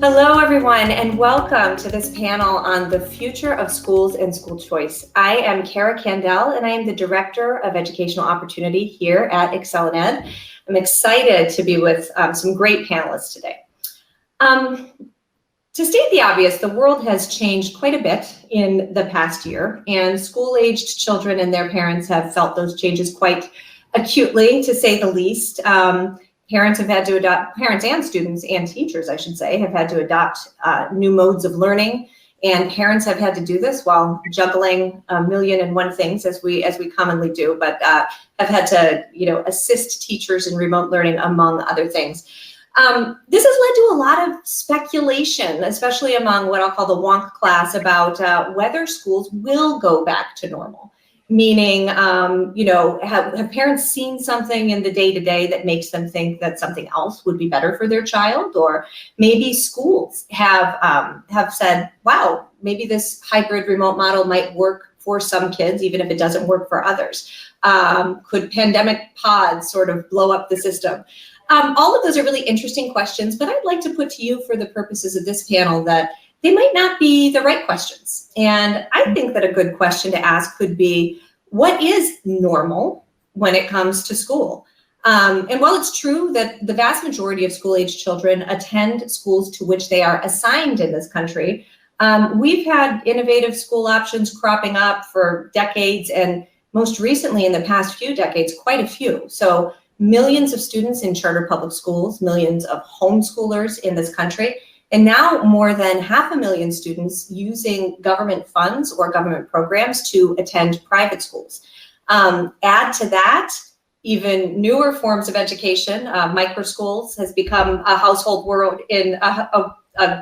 Hello, everyone, and welcome to this panel on the future of schools and school choice. I am Cara Candal, and I am the Director of Educational Opportunity here at ExcelinEd. I'm excited to be with some great panelists today. To state the obvious, the world has changed quite a bit in the past year, and school-aged children and their parents have felt those changes quite acutely, to say the least. Parents have had to adopt, parents and students and teachers, I should say, have had to adopt new modes of learning, and parents have had to do this while juggling a million and one things, as we commonly do, but have had to, assist teachers in remote learning, among other things. This has led to a lot of speculation, especially among what I'll call the wonk class, about whether schools will go back to normal. Meaning, have parents seen something in the day-to-day that makes them think that something else would be better for their child? Or maybe schools have said, wow, maybe this hybrid remote model might work for some kids, even if it doesn't work for others. Could pandemic pods sort of blow up the system? All of those are really interesting questions, but I'd like to put to you, for the purposes of this panel, that they might not be the right questions. And I think that a good question to ask could be, what is normal when it comes to school? And while it's true that the vast majority of school-aged children attend schools to which they are assigned in this country, we've had innovative school options cropping up for decades, and most recently in the past few decades, quite a few. So millions of students in charter public schools, millions of homeschoolers in this country, and now more than 500,000 students using government funds or government programs to attend private schools. Add to that even newer forms of education. Micro schools has become a household word in a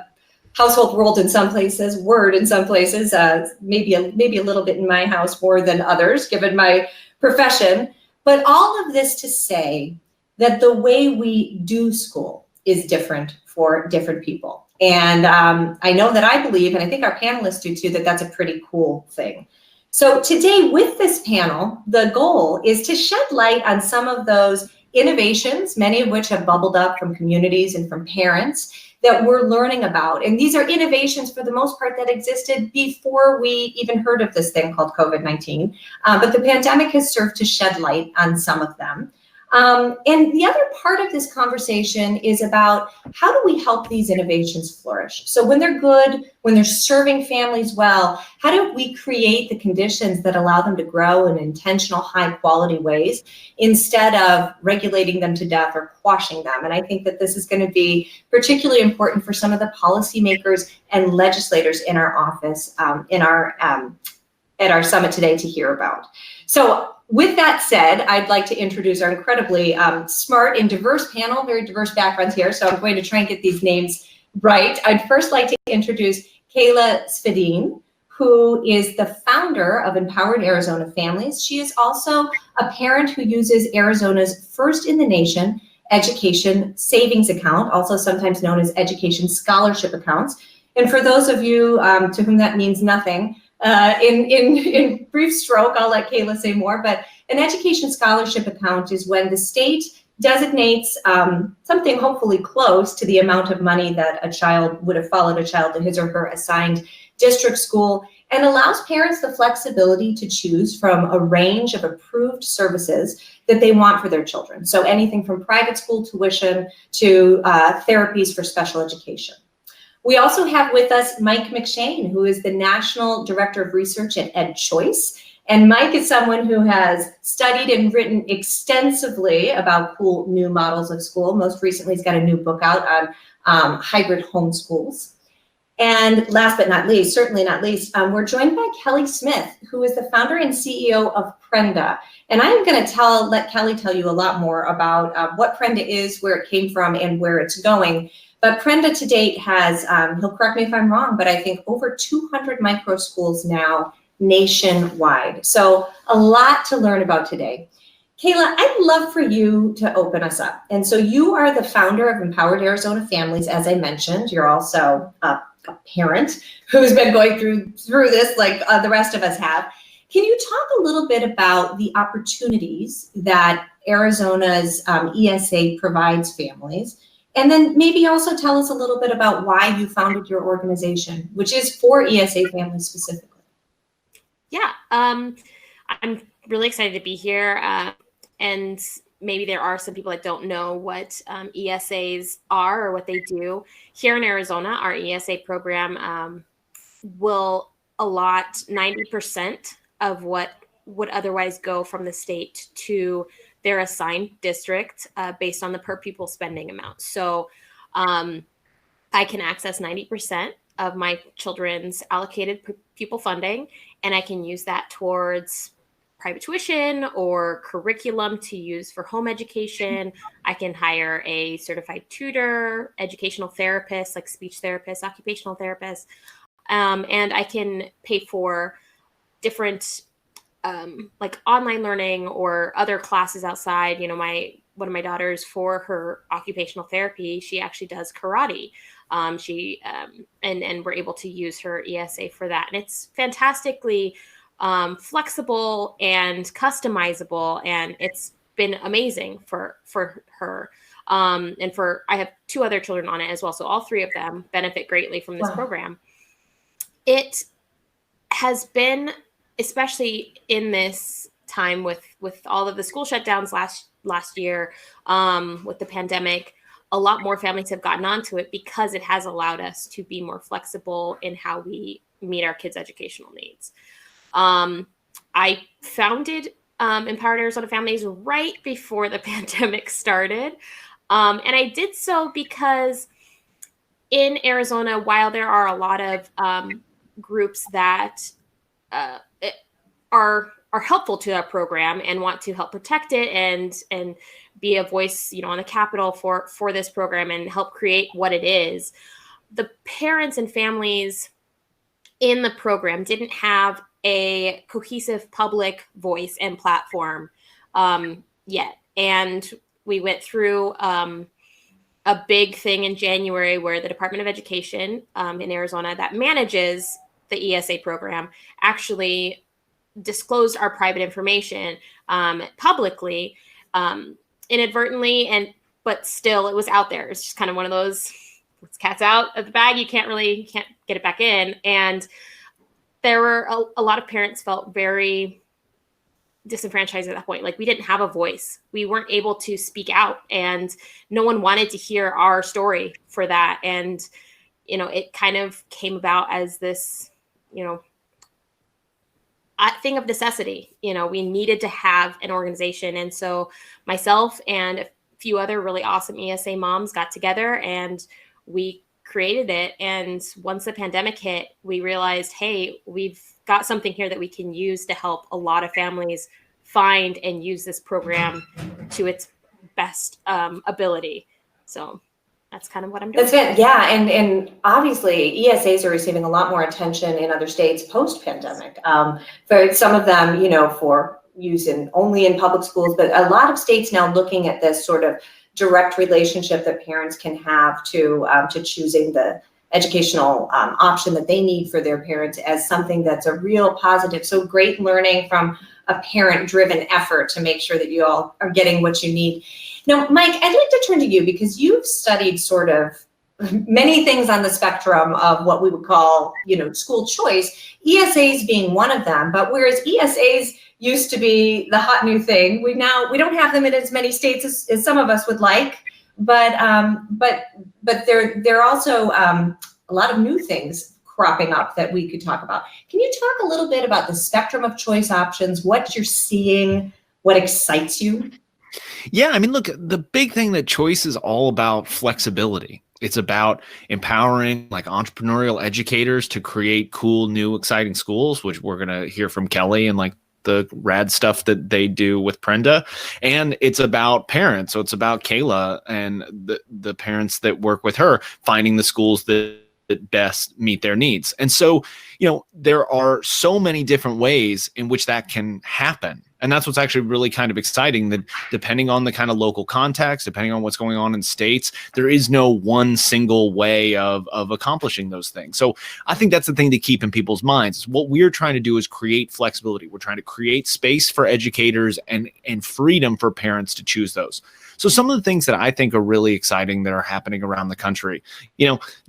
household world in some places, word in some places, maybe a little bit in my house more than others, given my profession. But all of this to say that the way we do school is different for different people. And I know that I believe, and I think our panelists do too, that that's a pretty cool thing. So today with this panel, the goal is to shed light on some of those innovations, many of which have bubbled up from communities and from parents, that we're learning about. And these are innovations, for the most part, that existed before we even heard of this thing called COVID-19. But the pandemic has served to shed light on some of them. And the other part of this conversation is about, how do we help these innovations flourish? So when they're good, when they're serving families well, how do we create the conditions that allow them to grow in intentional, high quality ways, instead of regulating them to death or quashing them? And I think that this is going to be particularly important for some of the policymakers and legislators in our office, at our summit today, to hear about. So with that said, I'd like to introduce our incredibly smart and diverse panel, very diverse backgrounds here, so I'm going to try and get these names right. I'd first like to introduce Kayla Svedin, who is the founder of Empowered Arizona Families. She is also a parent who uses Arizona's first in the nation education savings account, also sometimes known as education scholarship accounts. And for those of you to whom that means nothing, in brief stroke, I'll let Kayla say more, but an education scholarship account is when the state designates something hopefully close to the amount of money that a child would have followed a child to his or her assigned district school, and allows parents the flexibility to choose from a range of approved services that they want for their children. So anything from private school tuition to therapies for special education. We also have with us Mike McShane, who is the National Director of Research at EdChoice. And Mike is someone who has studied and written extensively about cool new models of school. Most recently, he's got a new book out on hybrid homeschools. And last but not least, certainly not least, we're joined by Kelly Smith, who is the founder and CEO of Prenda. And I'm going to let Kelly tell you a lot more about what Prenda is, where it came from, and where it's going. But Prenda to date has, he'll correct me if I'm wrong, but I think over 200 micro schools now nationwide. So a lot to learn about today. Kayla, I'd love for you to open us up. And so you are the founder of Empowered Arizona Families, as I mentioned. You're also a parent who's been going through this like the rest of us have. Can you talk a little bit about the opportunities that Arizona's ESA provides families, And then maybe also tell us a little bit about why you founded your organization, which is for ESA families specifically. Yeah, I'm really excited to be here. And maybe there are some people that don't know what ESAs are or what they do. Here in Arizona, our ESA program will allot 90% of what would otherwise go from the state to their assigned district based on the per pupil spending amount. So I can access 90% of my children's allocated pupil funding, and I can use that towards private tuition or curriculum to use for home education. I can hire a certified tutor, educational therapist, like speech therapist, occupational therapist, and I can pay for different like online learning or other classes outside. You know, one of my daughters, for her occupational therapy, she actually does karate. And we're able to use her ESA for that. And it's fantastically flexible and customizable, and it's been amazing for her. I have 2 other children on it as well, so all 3 of them benefit greatly from this program. It has been, especially in this time with all of the school shutdowns last year, with the pandemic, a lot more families have gotten onto it because it has allowed us to be more flexible in how we meet our kids' educational needs. I founded Empowered Arizona Families right before the pandemic started. And I did so because in Arizona, while there are a lot of groups that are helpful to our program and want to help protect it and be a voice, on the Capitol for this program and help create what it is, the parents and families in the program didn't have a cohesive public voice and platform yet. And we went through a big thing in January where the Department of Education in Arizona that manages the ESA program actually disclosed our private information publicly, inadvertently, but still it was out there. It's just kind of one of those, it's cat's out of the bag. You can't get it back in. And there were a lot of parents felt very disenfranchised at that point. Like, we didn't have a voice. We weren't able to speak out, and no one wanted to hear our story for that. And, it kind of came about as this, thing of necessity. We needed to have an organization. And so myself and a few other really awesome ESA moms got together and we created it. And once the pandemic hit, we realized, hey, we've got something here that we can use to help a lot of families find and use this program to its best ability. So that's kind of what I'm doing. That's it. Yeah. And obviously ESAs are receiving a lot more attention in other states post-pandemic. For some of them, for use only in public schools, but a lot of states now looking at this sort of direct relationship that parents can have to choosing the educational option that they need for their parents as something that's a real positive. So great learning from a parent-driven effort to make sure that you all are getting what you need. Now, Mike, I'd like to turn to you because you've studied sort of many things on the spectrum of what we would call, school choice, ESAs being one of them. But whereas ESAs used to be the hot new thing, we don't have them in as many states as some of us would like. But there are also a lot of new things cropping up that we could talk about. Can you talk a little bit about the spectrum of choice options, what you're seeing, what excites you? Yeah, I mean, look, the big thing that choice is all about flexibility. It's about empowering like entrepreneurial educators to create cool, new, exciting schools, which we're going to hear from Kelly and like the rad stuff that they do with Prenda. And it's about parents. So it's about Kayla and the parents that work with her, finding the schools that best meet their needs. And so, there are so many different ways in which that can happen. And that's what's actually really kind of exciting, that depending on the kind of local context, depending on what's going on in states, there is no one single way of accomplishing those things. So I think that's the thing to keep in people's minds. What we're trying to do is create flexibility. We're trying to create space for educators and freedom for parents to choose those. So some of the things that I think are really exciting that are happening around the country,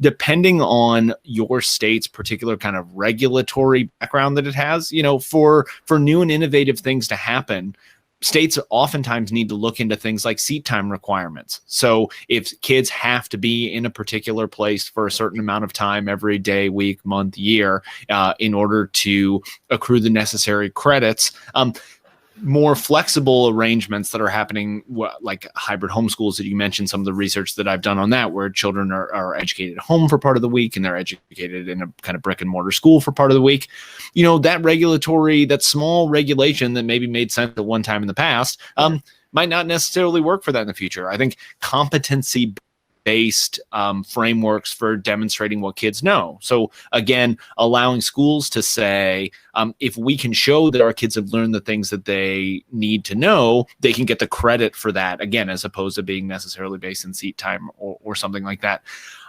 depending on your state's particular kind of regulatory background that it has, for new and innovative things to happen, states oftentimes need to look into things like seat time requirements. So if kids have to be in a particular place for a certain amount of time every day, week, month, year, in order to accrue the necessary credits, more flexible arrangements that are happening, like hybrid homeschools that you mentioned, some of the research that I've done on that, where children are educated at home for part of the week and they're educated in a kind of brick and mortar school for part of the week. That small regulation that maybe made sense at one time in the past might not necessarily work for that in the future. I think competency based frameworks for demonstrating what kids know. So again, allowing schools to say, if we can show that our kids have learned the things that they need to know, they can get the credit for that, again, as opposed to being necessarily based in seat time or something like that.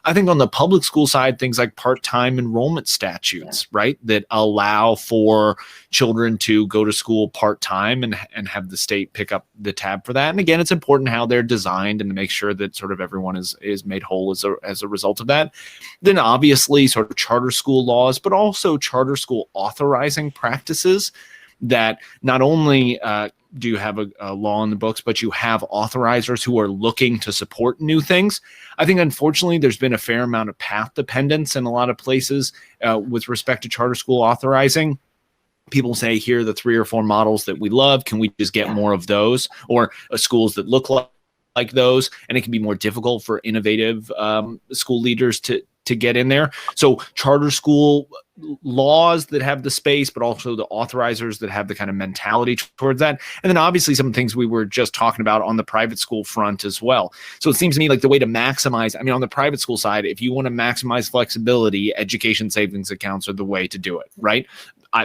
I think on the public school side, things like part-time enrollment statutes, right, that allow for children to go to school part-time and have the state pick up the tab for that. And again, it's important how they're designed and to make sure that sort of everyone is made whole as a result of that. Then obviously sort of charter school laws, but also charter school authorizing practices that not only do you have a law in the books, but you have authorizers who are looking to support new things. I think, unfortunately, there's been a fair amount of path dependence in a lot of places with respect to charter school authorizing. People say, here are the 3 or 4 models that we love. Can we just get more of those? Or schools that look like those? And it can be more difficult for innovative school leaders to get in there. So charter school laws that have the space, but also the authorizers that have the kind of mentality towards that. And then obviously some things we were just talking about on the private school front as well. So it seems to me like the way to maximize, on the private school side, if you want to maximize flexibility, education savings accounts are the way to do it, right?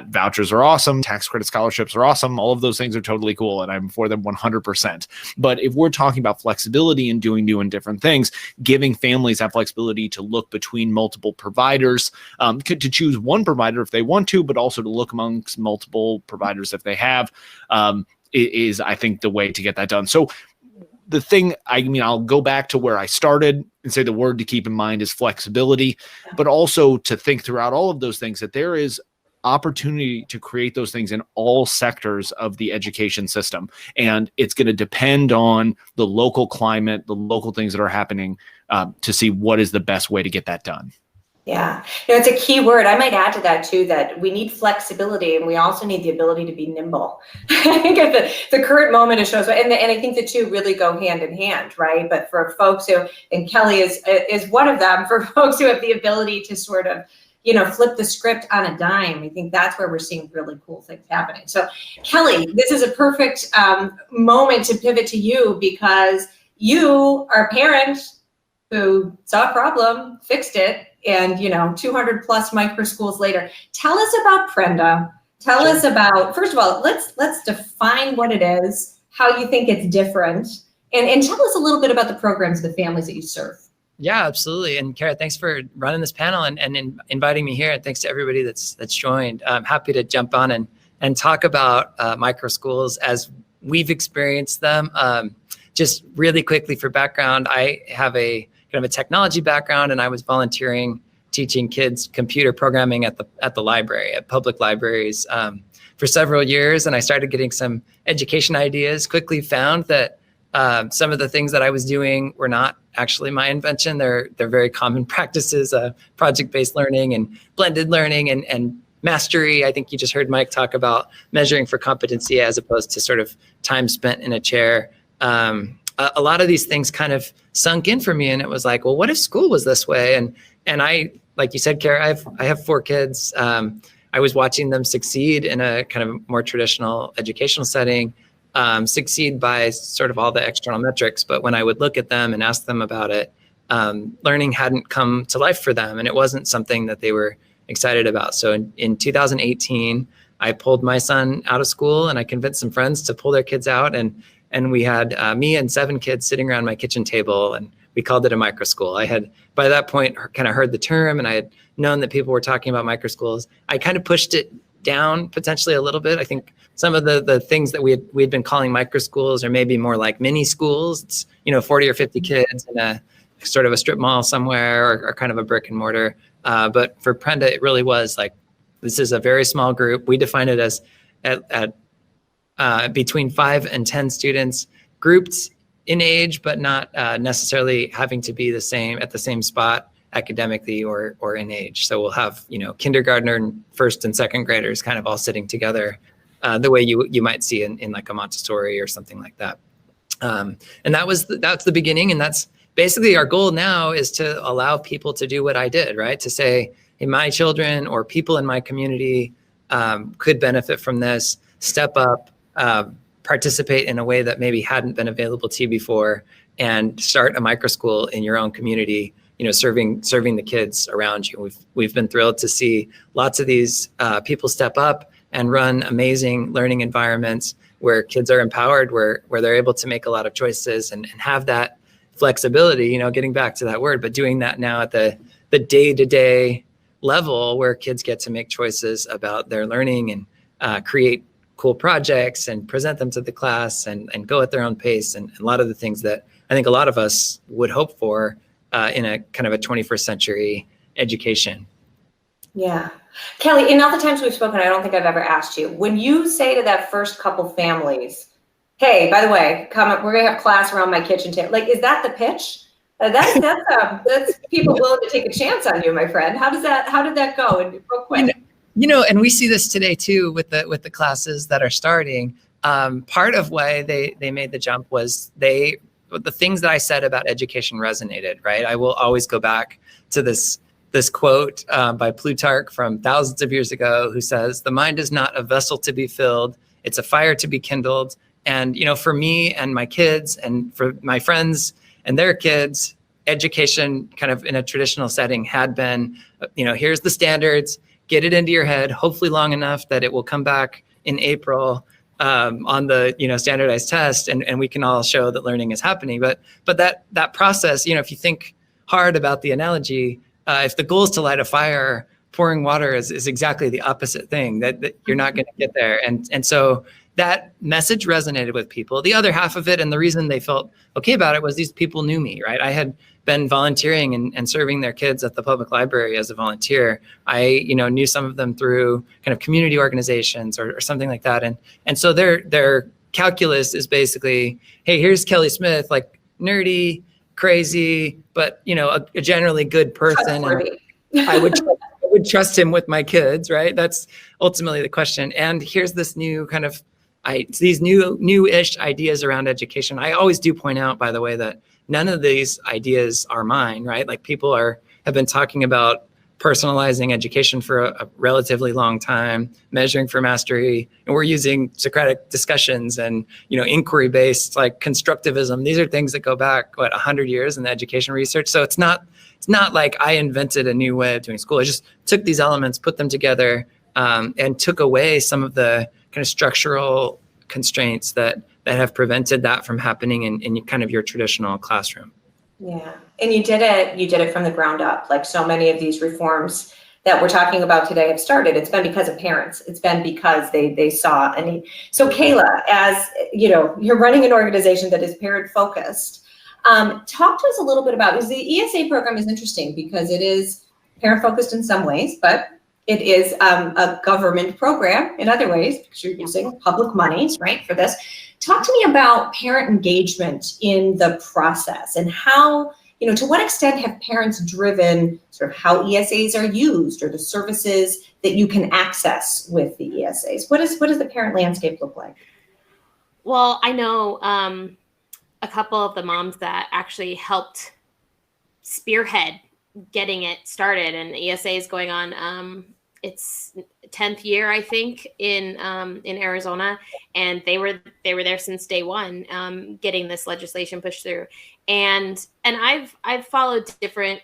Vouchers are awesome. Tax credit scholarships are awesome. All of those things are totally cool, and I'm for them 100%. But if we're talking about flexibility and doing new and different things, giving families that flexibility to look between multiple providers, to choose one provider if they want to, but also to look amongst multiple providers if they have, is, I think, the way to get that done. So the thing, I'll go back to where I started and say the word to keep in mind is flexibility, but also to think throughout all of those things that there is opportunity to create those things in all sectors of the education system. And it's going to depend on the local climate, the local things that are happening to see what is the best way to get that done. Yeah, it's a key word. I might add to that too, that we need flexibility and we also need the ability to be nimble. I think at the current moment it shows, and I think the two really go hand in hand, right? But for folks who, and Kelly is one of them, for folks who have the ability to sort of flip the script on a dime. I think that's where we're seeing really cool things happening. So Kelly, this is a perfect moment to pivot to you, because you are a parent who saw a problem, fixed it, and 200 plus micro schools later. Tell us about Prenda. Tell us about, first of all, let's define what it is, how you think it's different, and tell us a little bit about the programs, the families that you serve. Yeah, absolutely. And Cara, thanks for running this panel and inviting me here. And thanks to everybody that's joined. I'm happy to jump on and talk about micro schools as we've experienced them. Just really quickly for background, I have a kind of a technology background, and I was volunteering teaching kids computer programming at the library, at public libraries for several years. And I started getting some education ideas, quickly found that some of the things that I was doing were not actually my invention. They're very common practices, project-based learning and blended learning and mastery. I think you just heard Mike talk about measuring for competency as opposed to sort of time spent in a chair. A lot of these things kind of sunk in for me, and it was like, well, what if school was this way? And I, like you said, Cara, I have 4 kids. I was watching them succeed in a kind of more traditional educational setting. Succeed by sort of all the external metrics. But when I would look at them and ask them about it, learning hadn't come to life for them. And it wasn't something that they were excited about. So in 2018, I pulled my son out of school, and I convinced some friends to pull their kids out, and we had me and 7 kids sitting around my kitchen table, and we called it a micro school. I had by that point kind of heard the term, and I had known that people were talking about micro schools. I kind of pushed it down potentially a little bit. I think some of the things that we had been calling micro schools are maybe more like mini schools. It's 40 or 50 kids in a sort of a strip mall somewhere, or kind of a brick and mortar. But for Prenda, it really was like, this is a very small group. We define it as at between 5 and 10 students, grouped in age, but not necessarily having to be at the same spot academically or in age. So we'll have, kindergartner and first and second graders kind of all sitting together the way you might see in like a Montessori or something like that. And that's the beginning. And that's basically our goal now, is to allow people to do what I did, right? To say, hey, my children or people in my community could benefit from this, step up, participate in a way that maybe hadn't been available to you before, and start a micro school in your own community, serving the kids around you. We've been thrilled to see lots of these people step up and run amazing learning environments where kids are empowered, where they're able to make a lot of choices and have that flexibility, getting back to that word, but doing that now at the day-to-day level, where kids get to make choices about their learning and create cool projects and present them to the class and go at their own pace, and a lot of the things that I think a lot of us would hope for in a kind of a 21st century education. Yeah. Kelly, in all the times we've spoken, I don't think I've ever asked you, when you say to that first couple families, hey, by the way, we're going to have class around my kitchen table. Like, is that the pitch? That's people willing to take a chance on you, my friend. How did that go? And real quick. And we see this today too with the classes that are starting. Part of why they made the jump was the things that I said about education resonated, right? I will always go back to this quote by Plutarch from thousands of years ago, who says, "The mind is not a vessel to be filled; it's a fire to be kindled." And for me and my kids, and for my friends and their kids, education kind of in a traditional setting had been, here's the standards. Get it into your head, hopefully long enough that it will come back in April on the standardized test, and we can all show that learning is happening. But that process, if you think hard about the analogy, if the goal is to light a fire, pouring water is exactly the opposite thing. That you're not going to get there. And so that message resonated with people. The other half of it, and the reason they felt okay about it, was these people knew me, right? I had been volunteering and serving their kids at the public library as a volunteer. I, knew some of them through kind of community organizations or something like that. And so their calculus is basically, hey, here's Kelly Smith, like nerdy, crazy, but a generally good person. And I would trust him with my kids, right? That's ultimately the question. And here's this new kind of these new-ish ideas around education. I always do point out, by the way, that none of these ideas are mine, right? Like, people have been talking about personalizing education for a relatively long time, measuring for mastery, and we're using Socratic discussions and inquiry-based, like, constructivism. These are things that go back 100 years in the education research. So it's not like I invented a new way of doing school. I just took these elements, put them together, and took away some of the kind of structural constraints that have prevented that from happening in kind of your traditional classroom. Yeah, and you did it from the ground up. Like, so many of these reforms that we're talking about today have started. It's been because of parents. It's been because they saw a need. So Kayla, as you're running an organization that is parent focused. Talk to us a little bit about, because the ESA program is interesting because it is parent focused in some ways, but it is a government program in other ways, because you're using public monies, right, for this. Talk to me about parent engagement in the process, and how, to what extent have parents driven sort of how ESAs are used, or the services that you can access with the ESAs? What does the parent landscape look like? Well, I know a couple of the moms that actually helped spearhead getting it started, and the ESA is going on its 10th year, I think, in Arizona, and they were there since day one, getting this legislation pushed through. And I've followed different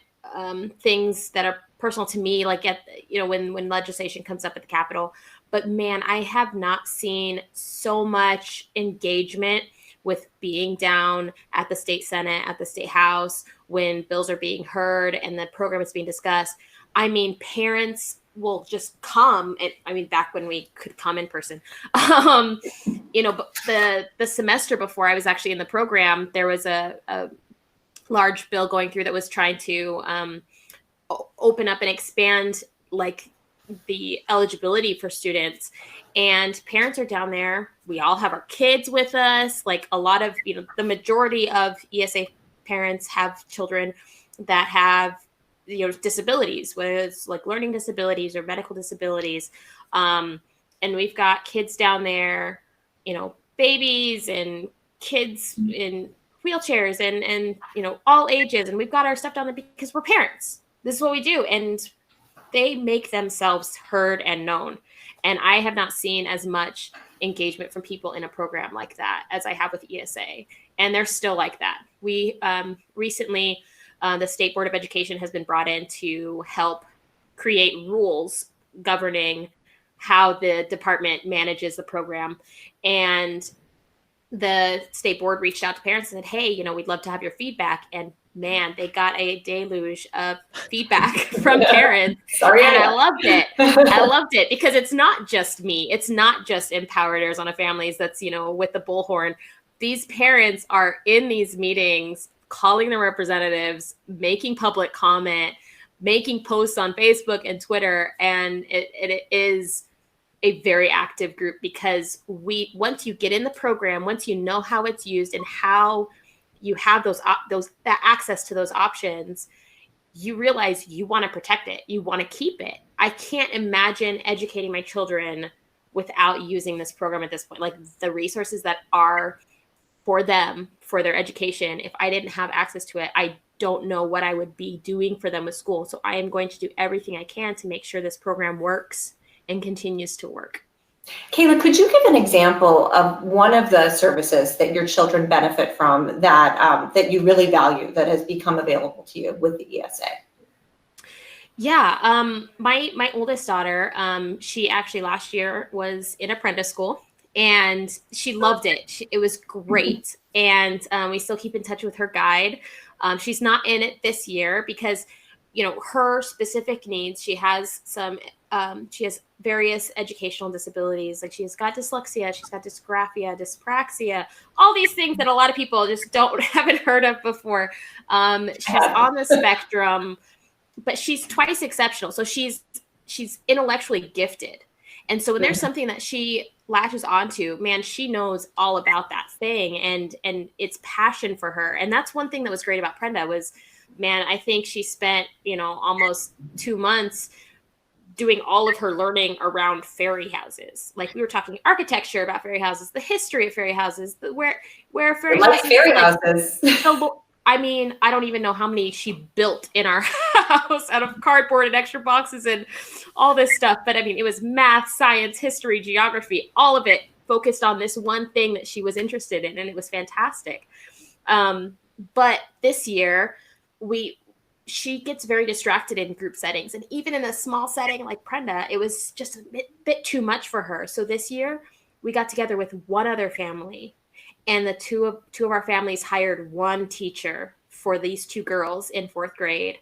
things that are personal to me, like when legislation comes up at the Capitol. But man, I have not seen so much engagement with being down at the state Senate, at the state house, when bills are being heard and the program is being discussed. I mean, parents will just come. And I mean, back when we could come in person, but the semester before I was actually in the program, there was a large bill going through that was trying to open up and expand like the eligibility for students, and parents are down there. We all have our kids with us. Like a lot of, the majority of ESA parents have children that have, disabilities, whether it's like learning disabilities or medical disabilities. And we've got kids down there, babies and kids in wheelchairs and all ages. And we've got our stuff down there because we're parents. This is what we do. And they make themselves heard and known. And I have not seen as much engagement from people in a program like that as I have with ESA. And they're still like that. We recently, the State Board of Education has been brought in to help create rules governing how the department manages the program. And the state board reached out to parents and said, hey, we'd love to have your feedback. And man, they got a deluge of feedback from parents. Sorry, and I loved it. I loved it because it's not just me. It's not just Empowered Arizona Families that's, with the bullhorn. These parents are in these meetings, calling their representatives, making public comment, making posts on Facebook and Twitter. And it is a very active group because once you get in the program, once you know how it's used and how you have that access to those options, you realize you want to protect it. You want to keep it. I can't imagine educating my children without using this program at this point. Like the resources that are for them, for their education, if I didn't have access to it, I don't know what I would be doing for them with school. So I am going to do everything I can to make sure this program works and continues to work. Kayla, could you give an example of one of the services that your children benefit from that you really value that has become available to you with the ESA? Yeah, my oldest daughter, she actually last year was in a Prenda school and she loved it. It was great. And we still keep in touch with her guide. She's not in it this year because, her specific needs, she has various educational disabilities. Like she's got dyslexia, she's got dysgraphia, dyspraxia, all these things that a lot of people just haven't heard of before. She's on the spectrum, but she's twice exceptional. So she's intellectually gifted. And so when there's something that she latches onto, man, she knows all about that thing and it's passion for her. And that's one thing that was great about Prenda was, man, I think she spent, almost 2 months doing all of her learning around fairy houses. Like we were talking architecture about fairy houses, the history of fairy houses, where fairy houses. I mean, I don't even know how many she built in our house out of cardboard and extra boxes and all this stuff. But I mean, it was math, science, history, geography, all of it focused on this one thing that she was interested in. And it was fantastic. But this year she gets very distracted in group settings. And even in a small setting like Prenda, it was just a bit too much for her. So this year we got together with one other family. And the two of our families hired one teacher for these two girls in 4th grade.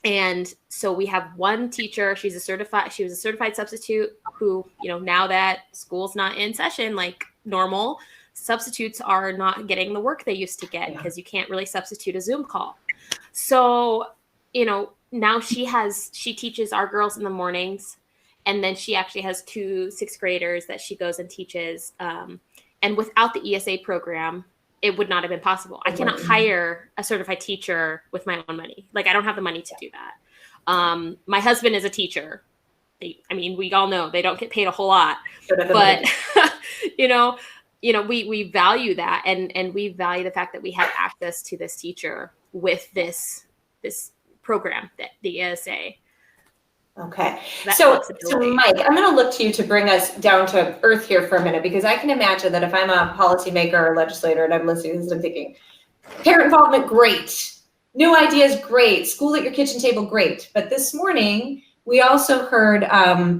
And so we have one teacher. She was a certified substitute who, now that school's not in session like normal, substitutes are not getting the work they used to get because you can't really substitute a Zoom call. So, now she teaches our girls in the mornings. And then she actually has 2 6th graders that she goes and teaches. And without the ESA program, it would not have been possible. I cannot hire a certified teacher with my own money. Like I don't have the money to do that. My husband is a teacher. We all know they don't get paid a whole lot, but we value that. And we value the fact that we have access to this teacher with this program, that the ESA. Okay. So Mike, I'm going to look to you to bring us down to earth here for a minute, because I can imagine that if I'm a policymaker or legislator and I'm listening to this, I'm thinking, parent involvement, great. New ideas, great. School at your kitchen table, great. But this morning, we also heard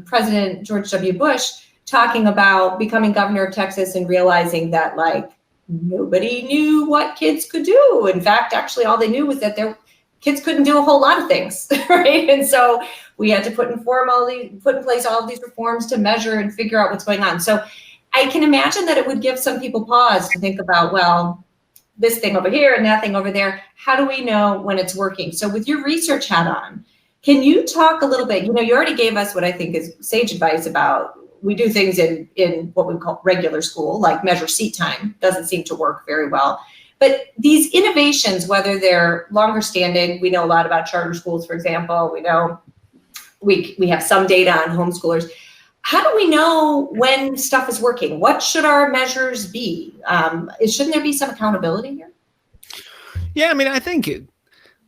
President George W. Bush talking about becoming governor of Texas and realizing that like nobody knew what kids could do. In fact, actually all they knew was that their kids couldn't do a whole lot of things, right? And so we had to put in place all of these reforms to measure and figure out what's going on. So I can imagine that it would give some people pause to think about, well, this thing over here and that thing over there, how do we know when it's working? So with your research hat on, can you talk a little bit, you already gave us what I think is sage advice about we do things in what we call regular school, like measure seat time, doesn't seem to work very well. But these innovations, whether they're longer standing, we know a lot about charter schools, for example, we know we have some data on homeschoolers. How do we know when stuff is working? What should our measures be? Shouldn't there be some accountability here? Yeah, I mean, I think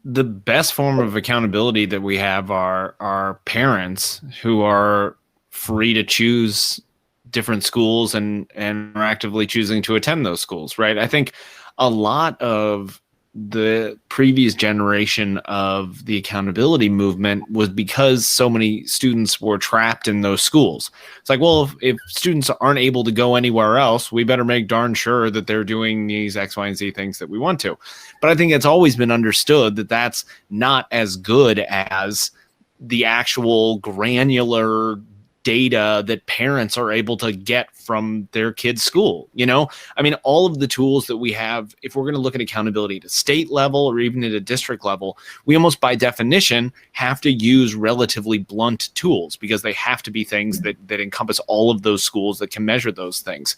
the best form of accountability that we have are parents who are free to choose different schools and are actively choosing to attend those schools, right? I think a lot of the previous generation of the accountability movement was because so many students were trapped in those schools. It's like, well, if students aren't able to go anywhere else, we better make darn sure that they're doing these X, Y, and Z things that we want to. But I think it's always been understood that that's not as good as the actual granular data that parents are able to get from their kids' school. I mean, all of the tools that we have, if we're going to look at accountability at a state level or even at a district level, we almost by definition have to use relatively blunt tools because they have to be things that encompass all of those schools that can measure those things.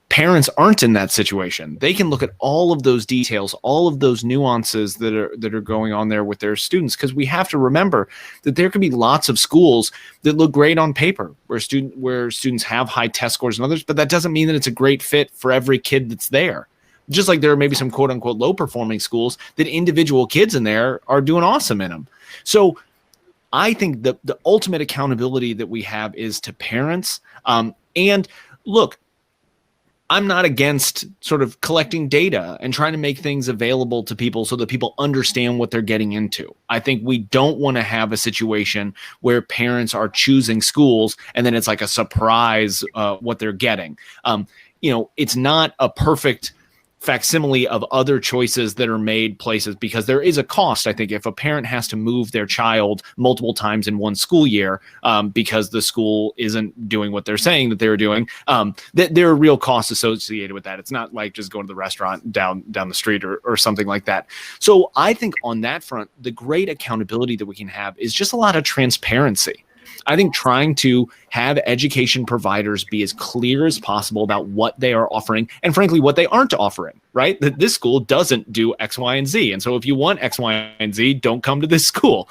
Parents aren't in that situation. They can look at all of those details, all of those nuances that are going on there with their students, because we have to remember that there can be lots of schools that look great on paper where students have high test scores and others, but that doesn't mean that it's a great fit for every kid that's there. Just like there are maybe some quote unquote low performing schools that individual kids in there are doing awesome in them. So I think the ultimate accountability that we have is to parents. And look, I'm not against sort of collecting data and trying to make things available to people so that people understand what they're getting into. I think we don't want to have a situation where parents are choosing schools and then it's like a surprise what they're getting. It's not a perfect facsimile of other choices that are made places because there is a cost. I think if a parent has to move their child multiple times in one school year because the school isn't doing what they're saying that they're doing, there are real costs associated with that. It's not like just going to the restaurant down the street or something like that. So I think on that front, the great accountability that we can have is just a lot of transparency. I think trying to have education providers be as clear as possible about what they are offering and frankly, what they aren't offering, right? That this school doesn't do X, Y, and Z. And so if you want X, Y, and Z, don't come to this school.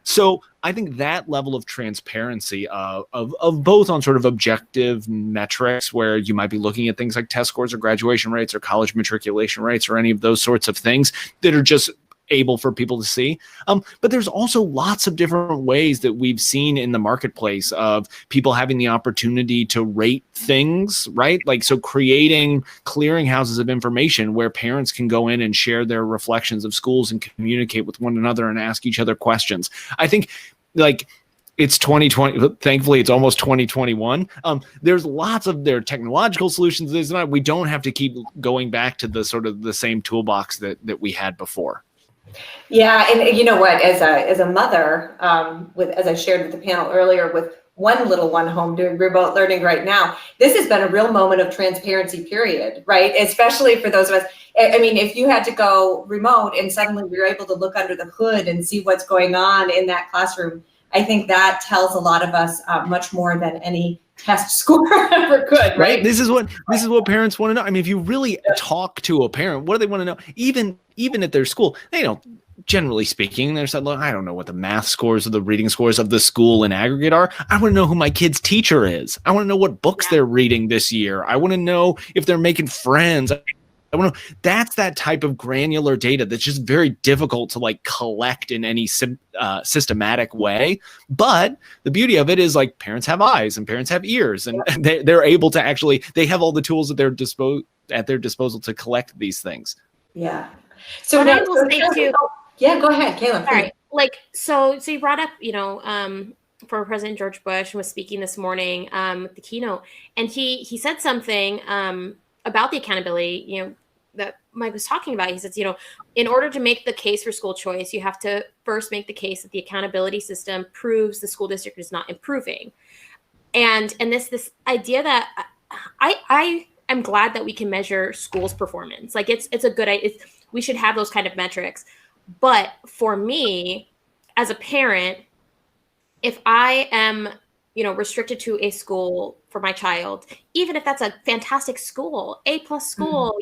So I think that level of transparency of both on sort of objective metrics where you might be looking at things like test scores or graduation rates or college matriculation rates or any of those sorts of things that are just able for people to see. But there's also lots of different ways that we've seen in the marketplace of people having the opportunity to rate things, right? Like, so creating clearinghouses of information where parents can go in and share their reflections of schools and communicate with one another and ask each other questions. I think like it's 2020. Thankfully, it's almost 2021. There's lots of their technological solutions. We don't have to keep going back to the sort of the same toolbox that we had before. Yeah, and you know what? As a mother, as I shared with the panel earlier, with one little one home doing remote learning right now, this has been a real moment of transparency. Period. Right? Especially for those of us. I mean, if you had to go remote and suddenly we were able to look under the hood and see what's going on in that classroom, I think that tells a lot of us much more than any test score ever could, right? This is what parents want to know. I mean, if you really talk to a parent, what do they want to know? Even at their school, they don't, generally speaking, they're saying, look, I don't know what the math scores or the reading scores of the school in aggregate are. I want to know who my kid's teacher is. I want to know what books they're reading this year. I want to know if they're making friends. I want to, that's that type of granular data that's just very difficult to like collect in any systematic way. But the beauty of it is like parents have eyes and parents have ears and they're able to actually, they have all the tools at their disposal to collect these things. Yeah. So I will say too. Yeah, go ahead, Kayla, please. All right. Like, so you brought up, former President George Bush was speaking this morning with the keynote, and he said something about the accountability, that Mike was talking about. He says, in order to make the case for school choice, you have to first make the case that the accountability system proves the school district is not improving. And this idea that I am glad that we can measure schools' performance. Like it's a good idea. We should have those kind of metrics. But for me, as a parent, if I am, restricted to a school for my child, even if that's a fantastic school, A+ school,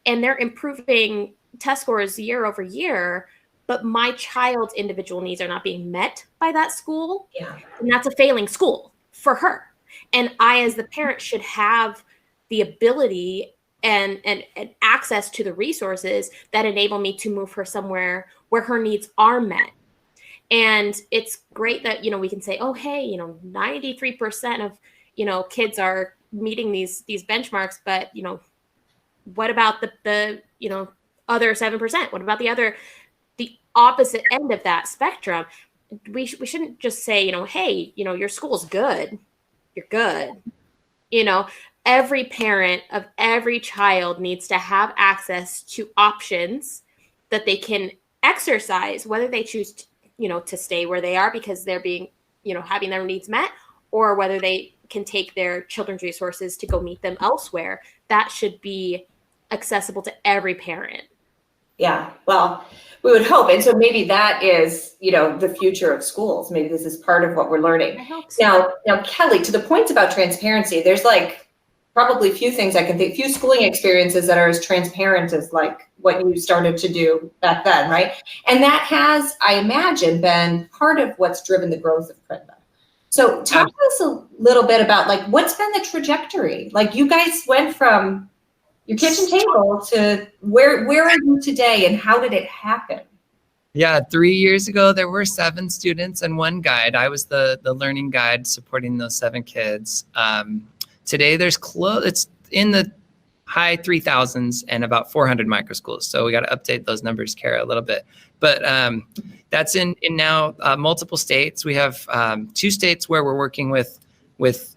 and they're improving test scores year over year, but my child's individual needs are not being met by that school, and that's a failing school for her. And I, as the parent, should have the ability and access to the resources that enable me to move her somewhere where her needs are met. And it's great that, we can say, oh, hey, 93% of, kids are meeting these benchmarks, but, what about the other 7%? What about the opposite end of that spectrum? We shouldn't just say, hey, your school's good. You're good. Every parent of every child needs to have access to options that they can exercise, whether they choose to stay where they are because they're being, having their needs met, or whether they can take their children's resources to go meet them elsewhere. That should be accessible to every parent. Yeah, well, we would hope. And so maybe that is, the future of schools. Maybe this is part of what we're learning. I hope so. Now, Kelly, to the points about transparency, there's probably few schooling experiences that are as transparent as what you started to do back then, right? And that has, I imagine, been part of what's driven the growth of Prenda. So talk to us a little bit about what's been the trajectory? You guys went from your kitchen table to where are you today, and how did it happen? Yeah, 3 years ago, there were 7 students and 1 guide. I was the learning guide supporting those 7 kids. Today, it's in the high 3,000s and about 400 microschools. So we got to update those numbers, Cara, a little bit. But that's in now multiple states. We have 2 states where we're working with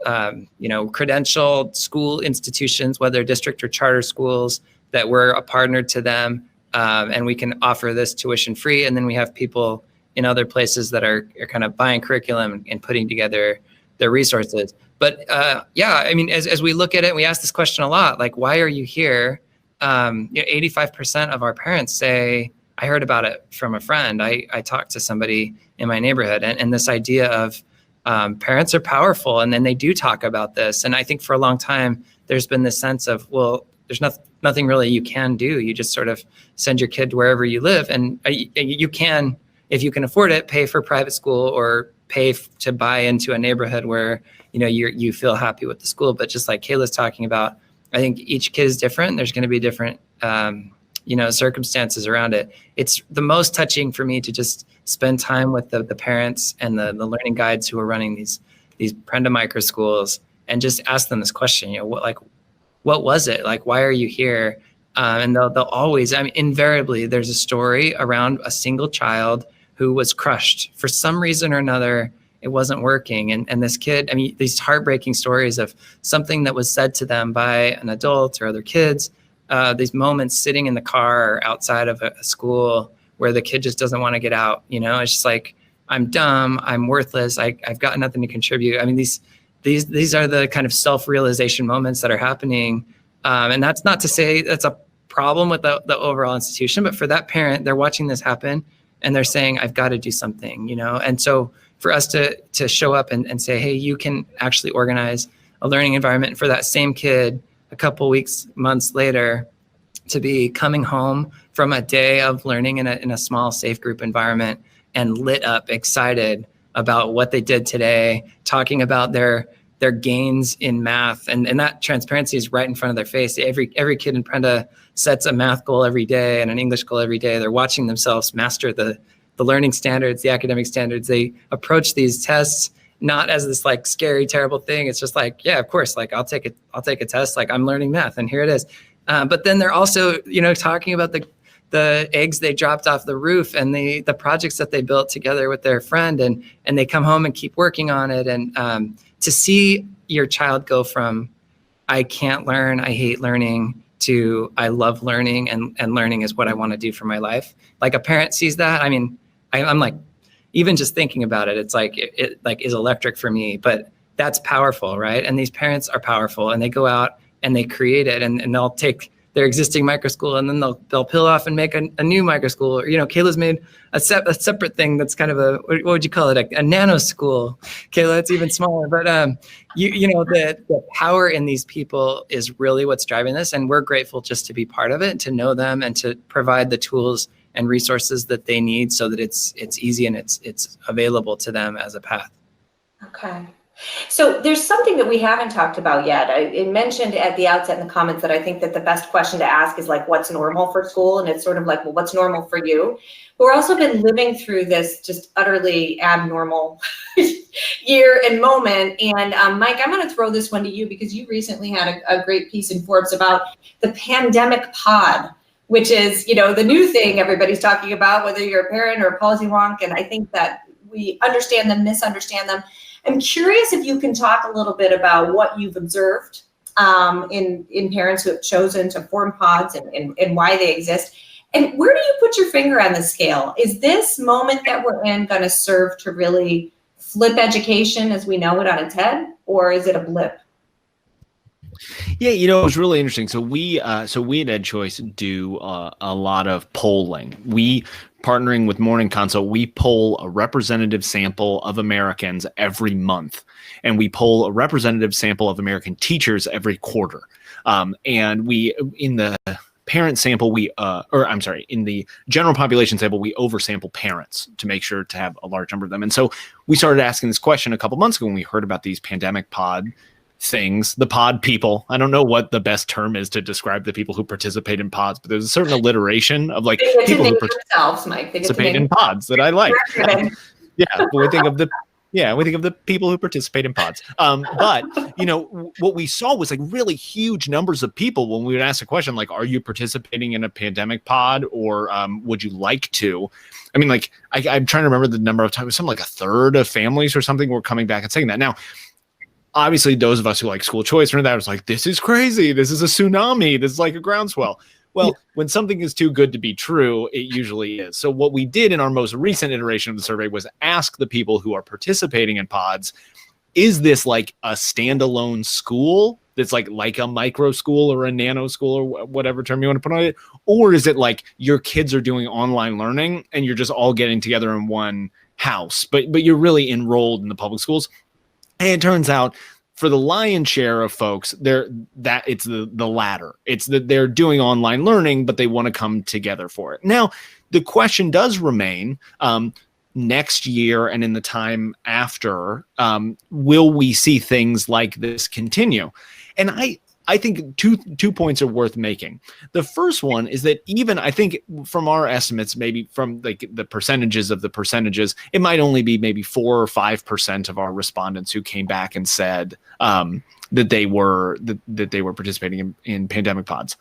credentialed school institutions, whether district or charter schools, that we're a partner to them, and we can offer this tuition free. And then we have people in other places that are kind of buying curriculum and putting together their resources. But as we look at it, we ask this question a lot, why are you here? 85% of our parents say, I heard about it from a friend. I talked to somebody in my neighborhood, and this idea of parents are powerful, and then they do talk about this. And I think for a long time, there's been this sense of, well, there's nothing really you can do. You just sort of send your kid wherever you live, and you can, if you can afford it, pay for private school or pay to buy into a neighborhood where you feel happy with the school. But just like Kayla's talking about, I think each kid is different. There's going to be different circumstances around it. It's the most touching for me to just spend time with the parents and the learning guides who are running these Prenda micro schools, and just ask them this question, what was it? Why are you here? And they'll always, invariably, there's a story around a single child who was crushed for some reason or another. It wasn't working. And this kid, these heartbreaking stories of something that was said to them by an adult or other kids, these moments sitting in the car or outside of a school where the kid just doesn't want to get out. It's just I'm dumb, I'm worthless, I've got nothing to contribute. These are the kind of self-realization moments that are happening. And that's not to say that's a problem with the overall institution, but for that parent, they're watching this happen and they're saying, I've got to do something, And so for us to show up and say, hey, you can actually organize a learning environment for that same kid a couple weeks, months later, to be coming home from a day of learning in a small, safe group environment and lit up, excited about what they did today, talking about their gains in math, and that transparency is right in front of their face. Every kid in Prenda sets a math goal every day and an English goal every day. They're watching themselves master the learning standards, the academic standards. They approach these tests not as this scary, terrible thing. It's just yeah, of course, I'll take a test, I'm learning math and here it is. But then they're also, talking about the eggs they dropped off the roof and the projects that they built together with their friend, and they come home and keep working on it. And to see your child go from I can't learn, I hate learning, to I love learning, and learning is what I want to do for my life. Like a parent sees that. I mean, I'm like, even just thinking about it, it's like it like is electric for me. But that's powerful, right? And these parents are powerful, and they go out and they create it, and they'll take their existing micro school, and then they'll peel off and make a new micro school. Or, Kayla's made a separate thing that's kind of what would you call it? A nano school. Kayla, it's even smaller. But the power in these people is really what's driving this, and we're grateful just to be part of it, to know them, and to provide the tools and resources that they need so that it's easy and it's available to them as a path. Okay. So there's something that we haven't talked about yet. I mentioned at the outset in the comments that I think that the best question to ask is like, what's normal for school? And it's sort of like, well, what's normal for you? But we're also been living through this just utterly abnormal year and moment. And Mike, I'm going to throw this one to you because you recently had a great piece in Forbes about the pandemic pod, which is, the new thing everybody's talking about, whether you're a parent or a policy wonk. And I think that we understand them, misunderstand them. I'm curious if you can talk a little bit about what you've observed in parents who have chosen to form pods and why they exist. And where do you put your finger on the scale? Is this moment that we're in going to serve to really flip education as we know it on its head, or is it a blip? Yeah, it was really interesting. So we at EdChoice do a lot of polling. Partnering with Morning Consult, we poll a representative sample of Americans every month, and we poll a representative sample of American teachers every quarter. And we, in the parent sample, in the general population sample, we oversample parents to make sure to have a large number of them. And so we started asking this question a couple months ago when we heard about these pandemic pod things, the pod people. I don't know what the best term is to describe the people who participate in pods, but there's a certain alliteration of like people who participate in pods that I like. Yeah, we think of the people who participate in pods. But what we saw was like really huge numbers of people when we would ask a question like, "Are you participating in a pandemic pod, or would you like to?" I mean, like I'm trying to remember the number of times. Something like a third of families or something were coming back and saying that. Now, obviously, those of us who like school choice or that was like, this is crazy. This is a tsunami. This is like a groundswell. Well, when something is too good to be true, it usually is. So what we did in our most recent iteration of the survey was ask the people who are participating in pods, is this like a standalone school that's like a micro school or a nano school or whatever term you want to put on it? Or is it like your kids are doing online learning and you're just all getting together in one house, but you're really enrolled in the public schools? And it turns out for the lion's share of folks, it's the latter. It's that they're doing online learning, but they want to come together for it. Now, the question does remain, next year and in the time after, will we see things like this continue? And I think two points are worth making. The first one is that even I think from our estimates, maybe from like the percentages of the percentages, it might only be maybe 4 or 5% of our respondents who came back and said that they were participating in pandemic pods.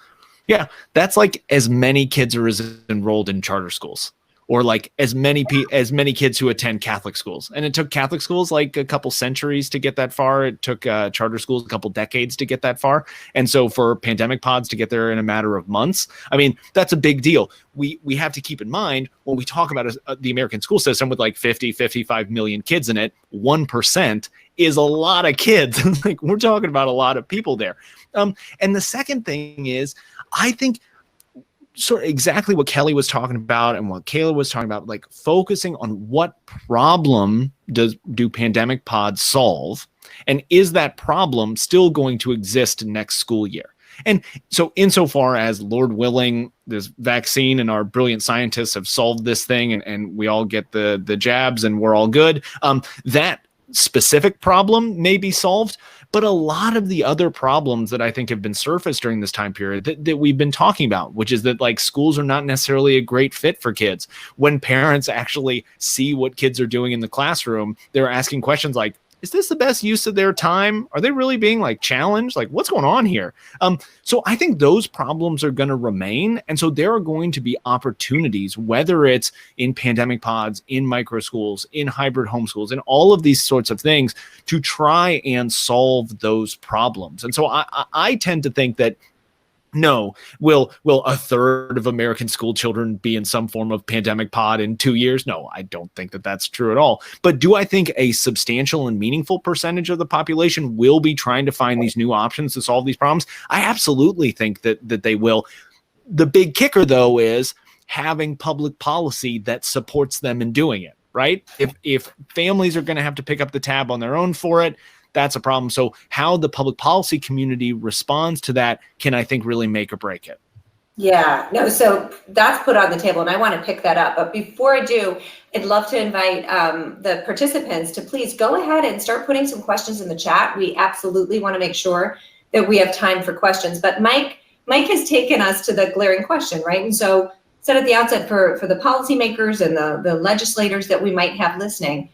Yeah, that's like as many kids are enrolled in charter schools, or like as many kids who attend Catholic schools. And it took Catholic schools like a couple centuries to get that far. It took charter schools a couple decades to get that far. And so for pandemic pods to get there in a matter of months, I mean, that's a big deal. We have to keep in mind when we talk about the American school system with like 55 million kids in it, 1% is a lot of kids. Like we're talking about a lot of people there. And the second thing is, I think sort of exactly what Kelly was talking about and what Kayla was talking about, like focusing on what problem do pandemic pods solve, and is that problem still going to exist next school year? And so insofar as, Lord willing, this vaccine and our brilliant scientists have solved this thing and we all get the jabs and we're all good, that specific problem may be solved. But a lot of the other problems that I think have been surfaced during this time period that we've been talking about, which is that like schools are not necessarily a great fit for kids. When parents actually see what kids are doing in the classroom, they're asking questions like, is this the best use of their time? Are they really being like challenged? Like, what's going on here? So I think those problems are going to remain. And so there are going to be opportunities, whether it's in pandemic pods, in micro schools, in hybrid homeschools, and all of these sorts of things to try and solve those problems. And so I tend to think that no, will a third of American school children be in some form of pandemic pod in 2 years? No, I don't think that that's true at all. But do I think a substantial and meaningful percentage of the population will be trying to find these new options to solve these problems? I absolutely think that they will. The big kicker, though, is having public policy that supports them in doing it, right? If families are going to have to pick up the tab on their own for it, that's a problem. So how the public policy community responds to that can, I think, really make or break it. Yeah, no, so that's put on the table and I want to pick that up. But before I do, I'd love to invite the participants to please go ahead and start putting some questions in the chat. We absolutely want to make sure that we have time for questions. But Mike has taken us to the glaring question, right? And so said at the outset for the policymakers and the legislators that we might have listening,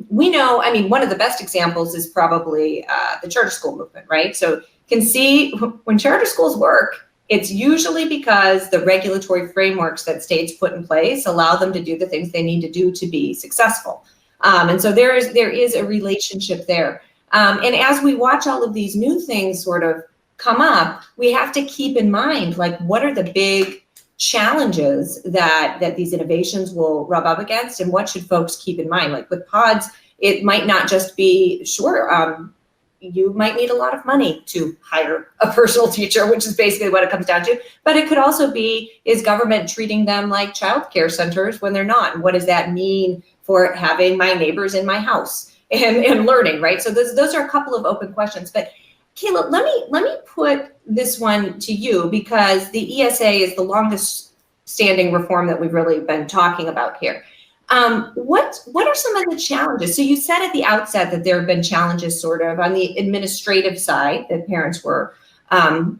we know, I mean, one of the best examples is probably the charter school movement, right? So you can see when charter schools work, it's usually because the regulatory frameworks that states put in place allow them to do the things they need to do to be successful. And so there is a relationship there. And as we watch all of these new things sort of come up, we have to keep in mind, like, what are the big challenges that these innovations will rub up against, and what should folks keep in mind? Like with pods, it might not just be, sure, you might need a lot of money to hire a personal teacher, which is basically what it comes down to. But it could also be, is government treating them like childcare centers when they're not? And what does that mean for having my neighbors in my house and learning, right? So those are a couple of open questions. But Kayla, let me put this one to you, because the ESA is the longest standing reform that we've really been talking about here. What are some of the challenges? So you said at the outset that there have been challenges sort of on the administrative side that parents were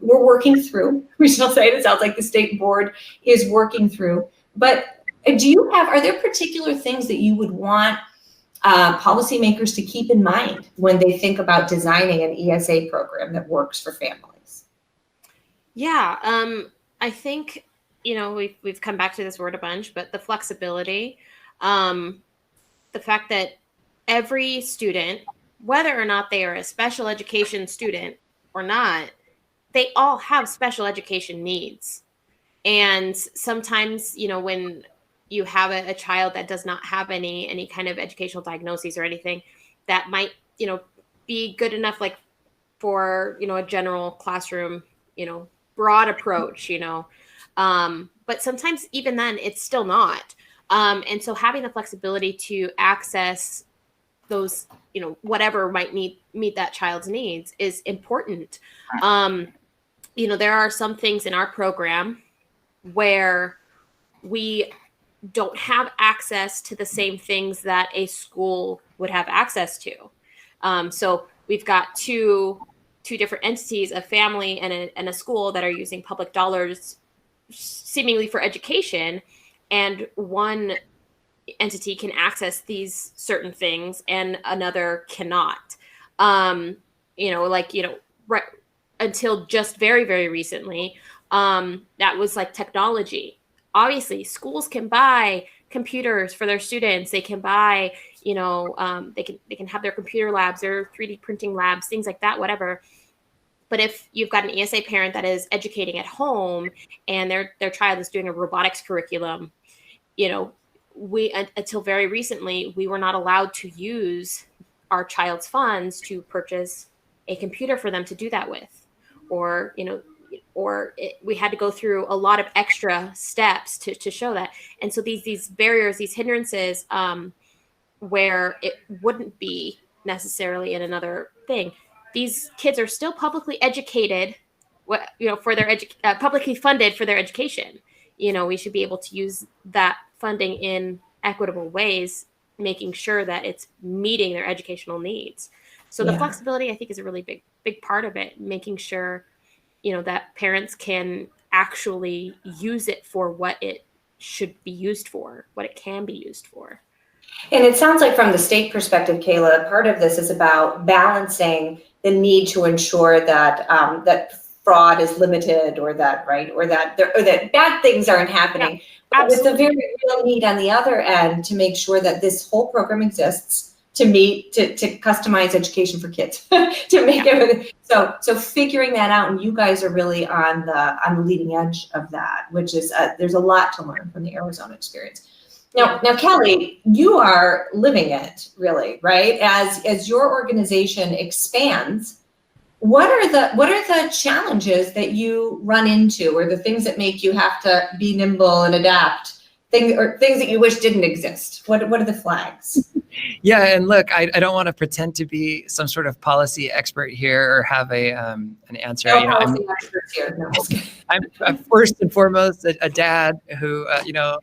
working through. We shall say it sounds like the state board is working through. But are there particular things that you would want policymakers to keep in mind when they think about designing an ESA program that works for families? Yeah, I think, we've come back to this word a bunch, but the flexibility, the fact that every student, whether or not they are a special education student or not, they all have special education needs. And sometimes, when you have a child that does not have any kind of educational diagnoses or anything, that might, be good enough, like for, a general classroom, broad approach, but sometimes even then it's still not. And so having the flexibility to access those, whatever might meet that child's needs is important. There are some things in our program where we don't have access to the same things that a school would have access to. So we've got two different entities, a family and a school, that are using public dollars seemingly for education, and one entity can access these certain things and another cannot. Right until just very, very recently, that was like technology. Obviously, schools can buy computers for their students. They can buy, they can have their computer labs, their 3D printing labs, things like that, whatever. But if you've got an ESA parent that is educating at home and their child is doing a robotics curriculum, we, until very recently, we were not allowed to use our child's funds to purchase a computer for them to do that with, or we had to go through a lot of extra steps to show that. And so these barriers, these hindrances, where it wouldn't be necessarily in another thing, these kids are still publicly educated, for their publicly funded for their education. We should be able to use that funding in equitable ways, making sure that it's meeting their educational needs. So the flexibility, I think, is a really big part of it, making sure, that parents can actually use it for what it should be used for, what it can be used for. And it sounds like from the state perspective, Kayla, part of this is about balancing the need to ensure that that fraud is limited, or that that bad things aren't happening. Yeah, but with the very real need on the other end to make sure that this whole program exists to customize education for kids, to make it. So figuring that out, and you guys are really on the leading edge of that, which is there's a lot to learn from the Arizona experience. Now, Kelly, you are living it, really, right? As your organization expands, what are the challenges that you run into, or the things that make you have to be nimble and adapt? Things that you wish didn't exist? What are the flags? Yeah, and look, I don't want to pretend to be some sort of policy expert here or have an answer. No policy experts here. No. I'm first and foremost a dad who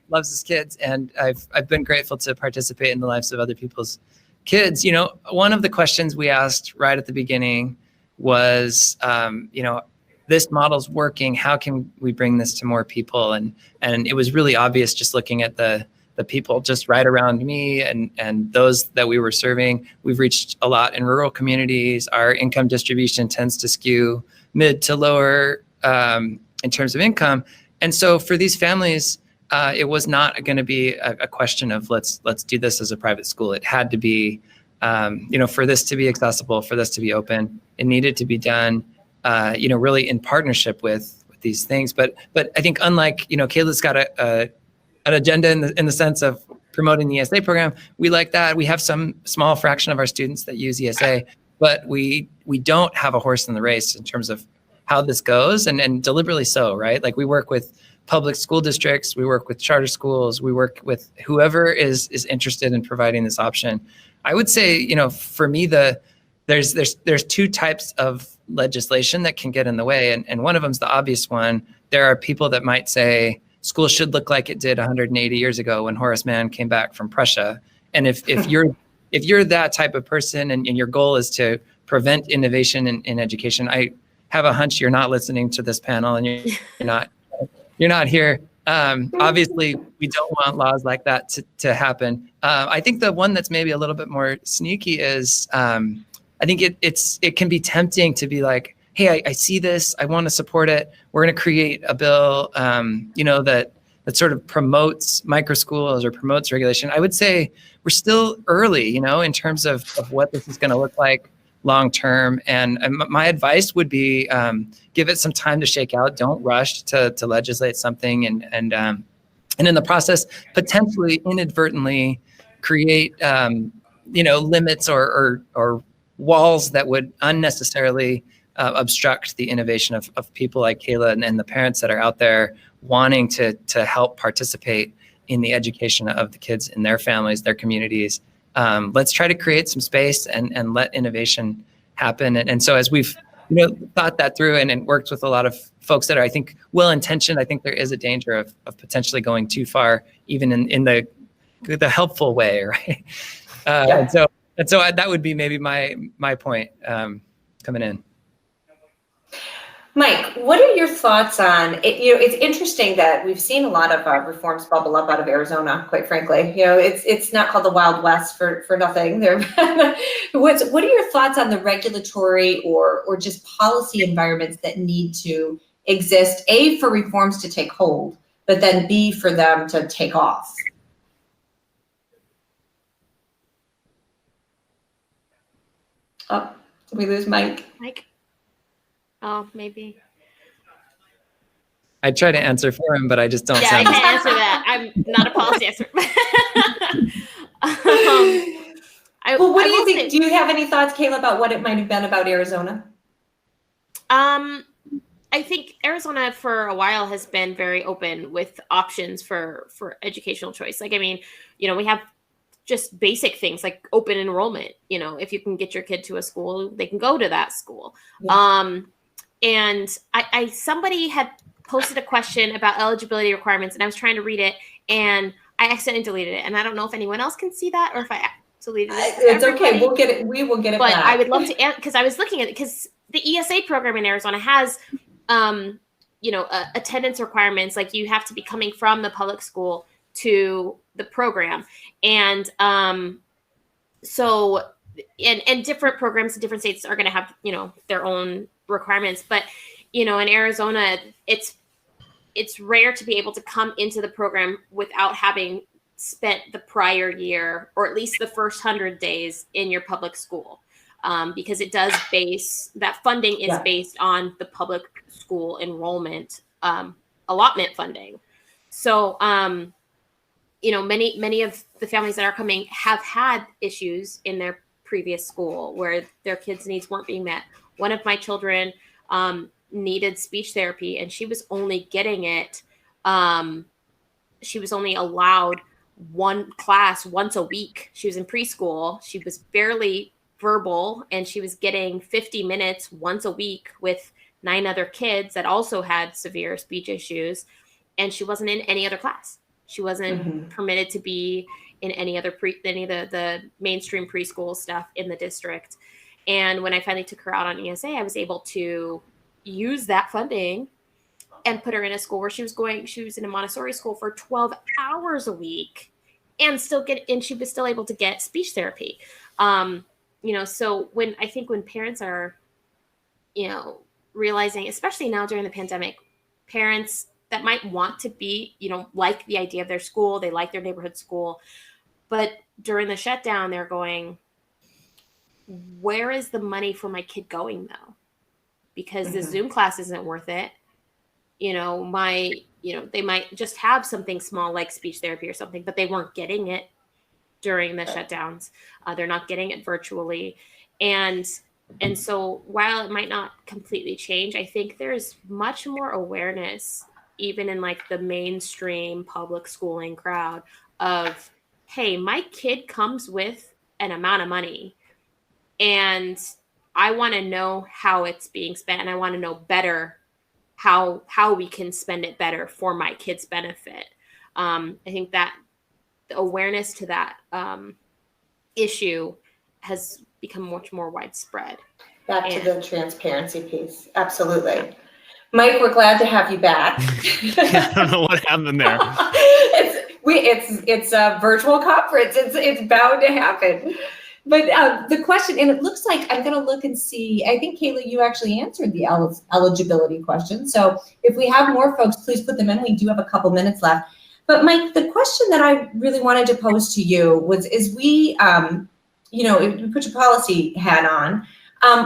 loves his kids, and I've been grateful to participate in the lives of other people's kids. One of the questions we asked right at the beginning was, this model's working. How can we bring this to more people? And it was really obvious just looking at the people just right around me and those that we were serving. We've reached a lot in rural communities. Our income distribution tends to skew mid to lower in terms of income. And so for these families, it was not going to be a question of let's do this as a private school. It had to be, for this to be accessible, for this to be open, it needed to be done, really in partnership with these things. But I think unlike, Kayla's got an agenda in the sense of promoting the ESA program, we like that. We have some small fraction of our students that use ESA, but we don't have a horse in the race in terms of how this goes, and deliberately so, right? Like we work with public school districts, we work with charter schools, we work with whoever is interested in providing this option. I would say, for me, there's two types of legislation that can get in the way, and one of them is the obvious one. There are people that might say school should look like it did 180 years ago when Horace Mann came back from Prussia. And if you're that type of person and your goal is to prevent innovation in education, I have a hunch you're not listening to this panel, and you're not here. Obviously, we don't want laws like that to happen. I think the one that's maybe a little bit more sneaky is, I think it can be tempting to be like, hey, I see this, I want to support it. We're going to create a bill, that sort of promotes micro schools or promotes regulation. I would say we're still early, in terms of what this is going to look like long term. And my advice would be give it some time to shake out. Don't rush to legislate something, and in the process potentially inadvertently create limits or walls that would unnecessarily obstruct the innovation of people like Kayla and the parents that are out there wanting to help participate in the education of the kids in their families, their communities. Let's try to create some space and let innovation happen. And so as we've thought that through and worked with a lot of folks that are, I think, well-intentioned, I think there is a danger of potentially going too far, even in the helpful way, right? And so that would be maybe my point coming in. Mike, what are your thoughts on it? It's interesting that we've seen a lot of reforms bubble up out of Arizona, quite frankly. It's not called the Wild West for nothing. What are your thoughts on the regulatory or just policy environments that need to exist, A, for reforms to take hold, but then B, for them to take off? Oh, did we lose Mike? Mike? Oh, maybe. I try to answer for him, but I just don't. Yeah, I can't answer that. I'm not a policy expert. Well, what do you think? Do you have any thoughts, Kayla, about what it might have been about Arizona? I think Arizona for a while has been very open with options for educational choice. Like, I mean, we have just basic things like open enrollment. If you can get your kid to a school, they can go to that school. Yeah. And somebody had posted a question about eligibility requirements, and I was trying to read it, and I accidentally deleted it. And I don't know if anyone else can see that or if I deleted it. It's okay. We'll get it. We will get it back. But I would love to, because I was looking at it, because the ESA program in Arizona has, attendance requirements. Like, you have to be coming from the public school to the program. And so and different programs in different states are going to have, you know, their own requirements. But, you know, in Arizona, it's rare to be able to come into the program without having spent the prior year, or at least the first 100 days in your public school. Because it does that funding is based on the public school enrollment allotment funding. So, you know, many of the families that are coming have had issues in their previous school where their kids' needs weren't being met. One of my children needed speech therapy, and she was only getting it. She was only allowed one class once a week. She was in preschool. She was barely verbal, and she was getting 50 minutes once a week with 9 other kids that also had severe speech issues. And she wasn't in any other class. She wasn't permitted to be in any other any of the mainstream preschool stuff in the district. And when I finally took her out on ESA, I was able to use that funding and put her in a school where she was in a Montessori school for 12 hours a week and she was still able to get speech therapy. You know, so when parents are, you know, realizing, especially now during the pandemic, parents that might want to be, you know, like the idea of their school, they like their neighborhood school, but during the shutdown, they're going, where is the money for my kid going though? Because the Zoom class isn't worth it. You know, they might just have something small like speech therapy or something, but they weren't getting it during the shutdowns. They're not getting it virtually. And so while it might not completely change, I think there's much more awareness, even in like the mainstream public schooling crowd, of, hey, my kid comes with an amount of money and I want to know how it's being spent, and I want to know better how we can spend it better for my kid's benefit. I think that the awareness to that issue has become much more widespread. Back to the transparency piece. Absolutely. Mike, we're glad to have you back. I don't know what happened there. It's a virtual conference. It's bound to happen. But the question, and it looks like I'm going to look and see, I think, Kayla, you actually answered the eligibility question. So if we have more folks, please put them in. We do have a couple minutes left. But Mike, the question that I really wanted to pose to you is we, you know, if you put your policy hat on,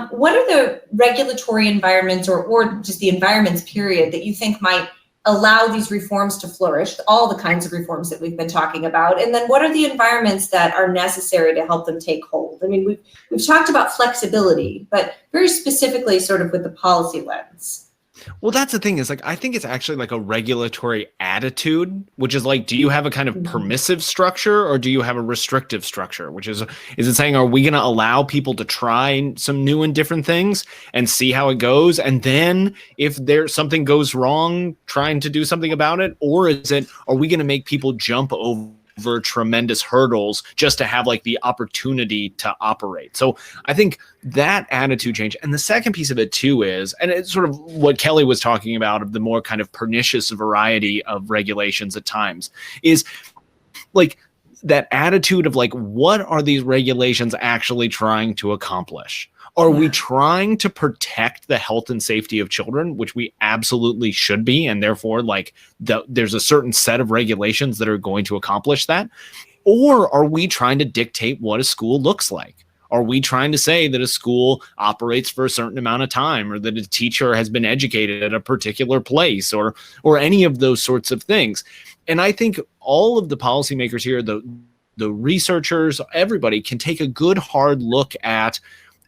what are the regulatory environments or just the environments, period, that you think might allow these reforms to flourish, all the kinds of reforms that we've been talking about? And then what are the environments that are necessary to help them take hold? I mean, we've talked about flexibility, but very specifically sort of with the policy lens. Well, that's the thing, is like, I think it's actually like a regulatory attitude, which is like, do you have a kind of permissive structure or do you have a restrictive structure? Which is it saying, are we going to allow people to try some new and different things and see how it goes? And then if something goes wrong, trying to do something about it? Or are we going to make people jump over tremendous hurdles just to have like the opportunity to operate? So I think that attitude change. And the second piece of it too is, and it's sort of what Kelly was talking about, of the more kind of pernicious variety of regulations at times, is like that attitude of like, what are these regulations actually trying to accomplish? Are we trying to protect the health and safety of children, which we absolutely should be, and therefore like there's a certain set of regulations that are going to accomplish that? Or are we trying to dictate what a school looks like? Are we trying to say that a school operates for a certain amount of time, or that a teacher has been educated at a particular place, or any of those sorts of things? And I think all of the policymakers here, the researchers, everybody can take a good hard look at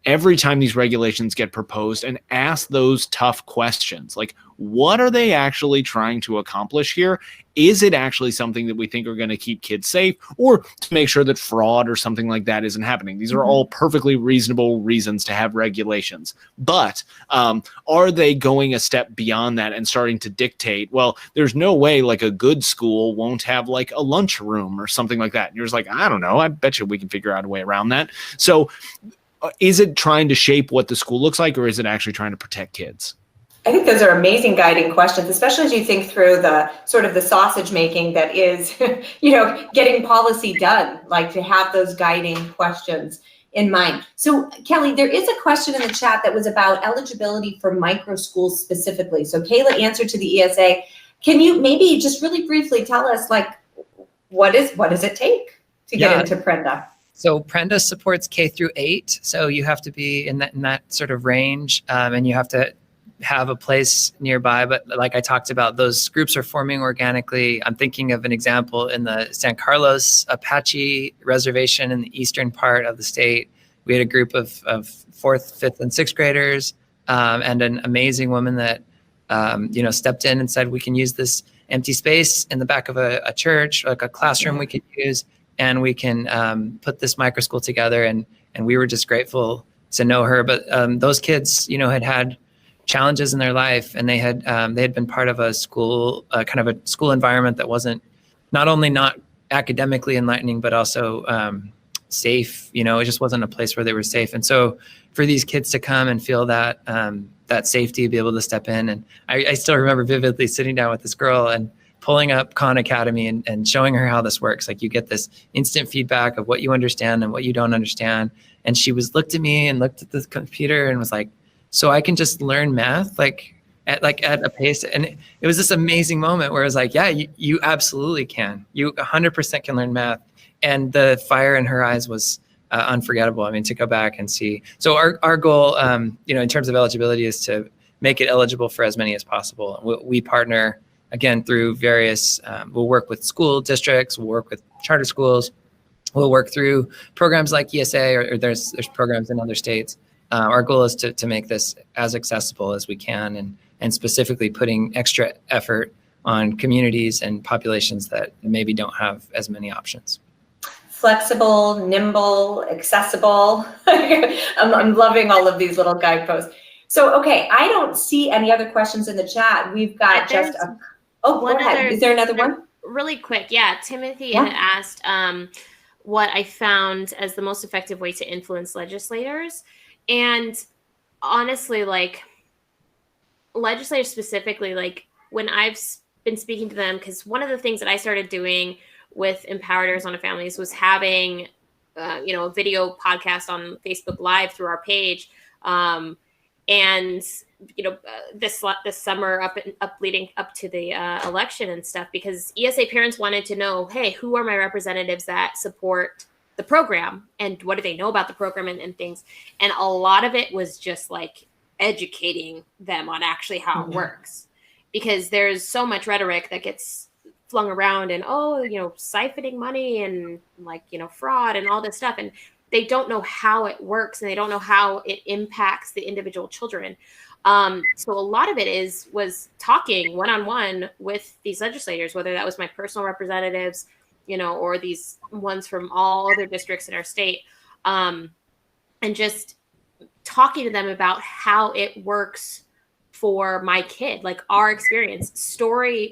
every time these regulations get proposed and ask those tough questions. Like, what are they actually trying to accomplish here? Is it actually something that we think are going to keep kids safe, or to make sure that fraud or something like that isn't happening? These are all perfectly reasonable reasons to have regulations. But are they going a step beyond that and starting to dictate, well, there's no way like a good school won't have like a lunchroom or something like that? And you're just like, I don't know. I bet you we can figure out a way around that. So is it trying to shape what the school looks like, or is it actually trying to protect kids? I think those are amazing guiding questions, especially as you think through the sort of the sausage making that is, getting policy done, like to have those guiding questions in mind. So Kelly, there is a question in the chat that was about eligibility for micro schools specifically. So Kayla answered to the ESA. Can you maybe just really briefly tell us, like, what does it take to get into Prenda? So Prenda supports K through 8. So you have to be in that sort of range, and you have to have a place nearby. But like I talked about, those groups are forming organically. I'm thinking of an example in the San Carlos Apache Reservation in the eastern part of the state. We had a group of 4th, 5th, and 6th graders, and an amazing woman that stepped in and said, we can use this empty space in the back of a church, like a classroom we could use, and we can put this micro school together. And we were just grateful to know her. But those kids, had challenges in their life, and they had been part of a school, kind of a school environment that wasn't not only not academically enlightening, but also safe. It just wasn't a place where they were safe. And so for these kids to come and feel that safety, be able to step in. And I still remember vividly sitting down with this girl and pulling up Khan Academy and showing her how this works. Like, you get this instant feedback of what you understand and what you don't understand. And she looked at me and looked at the computer and was like, so I can just learn math at a pace. And it was this amazing moment where I was like, yeah, you absolutely can. You 100% can learn math. And the fire in her eyes was unforgettable. I mean, to go back and see. So our goal, in terms of eligibility, is to make it eligible for as many as possible. We partner, again, through various, we'll work with school districts, we'll work with charter schools, we'll work through programs like ESA, or there's programs in other states. Our goal is to make this as accessible as we can, and specifically putting extra effort on communities and populations that maybe don't have as many options. Flexible, nimble, accessible. I'm loving all of these little guideposts. So, okay, I don't see any other questions in the chat. We've got go ahead. Is there another one? Really quick. Yeah, Timothy had asked what I found as the most effective way to influence legislators. And honestly, like, legislators specifically, like, when I've been speaking to them, because one of the things that I started doing with Empowered Arizona Families was having, a video podcast on Facebook Live through our page. This summer leading up to the election and stuff, because ESA parents wanted to know, hey, who are my representatives that support the program, and what do they know about the program and things. And a lot of it was just like educating them on actually how it works, because there's so much rhetoric that gets flung around and, siphoning money and fraud and all this stuff. And they don't know how it works, and they don't know how it impacts the individual children. So a lot of it was talking one-on-one with these legislators, whether that was my personal representatives, or these ones from all other districts in our state, and just talking to them about how it works for my kid, like our experience.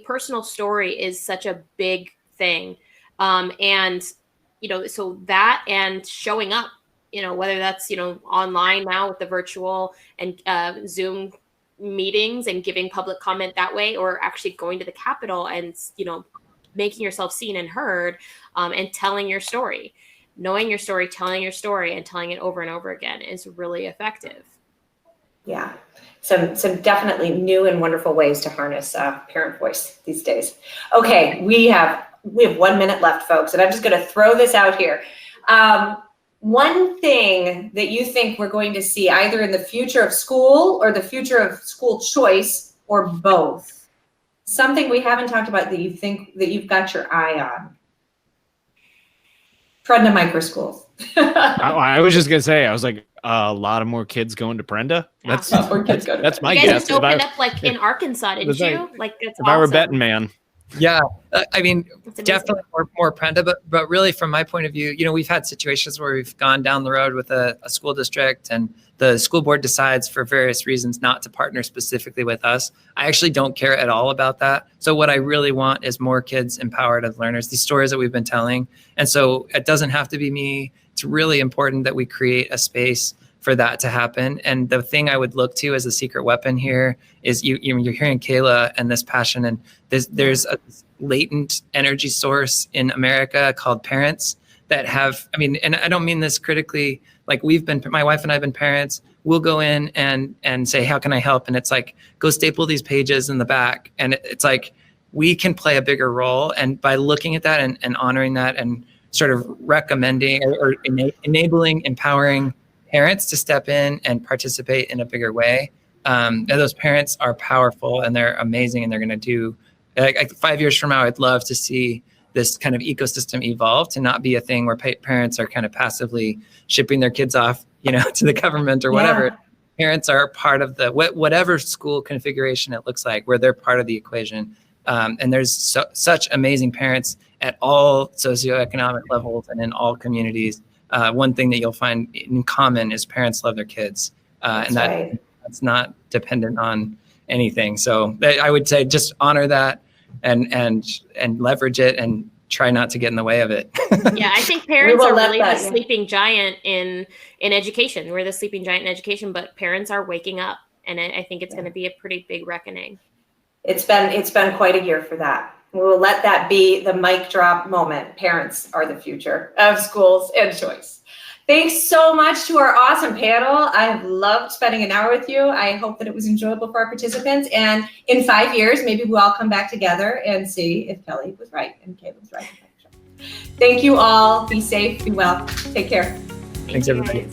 Personal story is such a big thing. So that, and showing up, whether that's, online now with the virtual and Zoom meetings and giving public comment that way, or actually going to the Capitol and, making yourself seen and heard, and telling your story, knowing your story, telling your story, and telling it over and over again is really effective. Yeah, some definitely new and wonderful ways to harness parent voice these days. Okay, we have 1 minute left, folks, and I'm just going to throw this out here. One thing that you think we're going to see either in the future of school or the future of school choice, or both, something we haven't talked about that you think that you've got your eye on? Prenda micro schools. I was just gonna say, I was like, a lot of more kids going to Prenda. That's my you guys guess. just opened up like in Arkansas, didn't you? Like, that's if I were betting man. Yeah, I mean, definitely more Prenda, but really from my point of view, we've had situations where we've gone down the road with a school district, and the school board decides for various reasons not to partner specifically with us. I actually don't care at all about that. So what I really want is more kids empowered as learners, these stories that we've been telling. And so it doesn't have to be me. It's really important that we create a space for that to happen. And the thing I would look to as a secret weapon here is you're hearing Kayla and this passion, and there's a latent energy source in America called parents that have, I mean, and I don't mean this critically, like my wife and I have been parents. We'll go in and say, how can I help? And it's like, go staple these pages in the back. And it's like, we can play a bigger role. And by looking at that and honoring that and sort of recommending or enabling, empowering parents to step in and participate in a bigger way. And those parents are powerful and they're amazing, and they're going to do, like 5 years from now, I'd love to see this kind of ecosystem evolve to not be a thing where parents are kind of passively shipping their kids off, to the government or whatever. Yeah. Parents are part of the whatever school configuration it looks like, where they're part of the equation. And there's such amazing parents at all socioeconomic levels and in all communities. One thing that you'll find in common is parents love their kids, and that's not dependent on anything. So I would say just honor that and leverage it and try not to get in the way of it. Yeah, I think parents are really the sleeping giant in education. We're the sleeping giant in education, but parents are waking up, and I think it's going to be a pretty big reckoning. It's been quite a year for that. We will let that be the mic drop moment. Parents are the future of schools and choice. Thanks so much to our awesome panel. I've loved spending an hour with you. I hope that it was enjoyable for our participants. And in 5 years, maybe we'll all come back together and see if Kelly was right and Kayla was right. Thank you all. Be safe, be well. Take care. Thanks, everybody.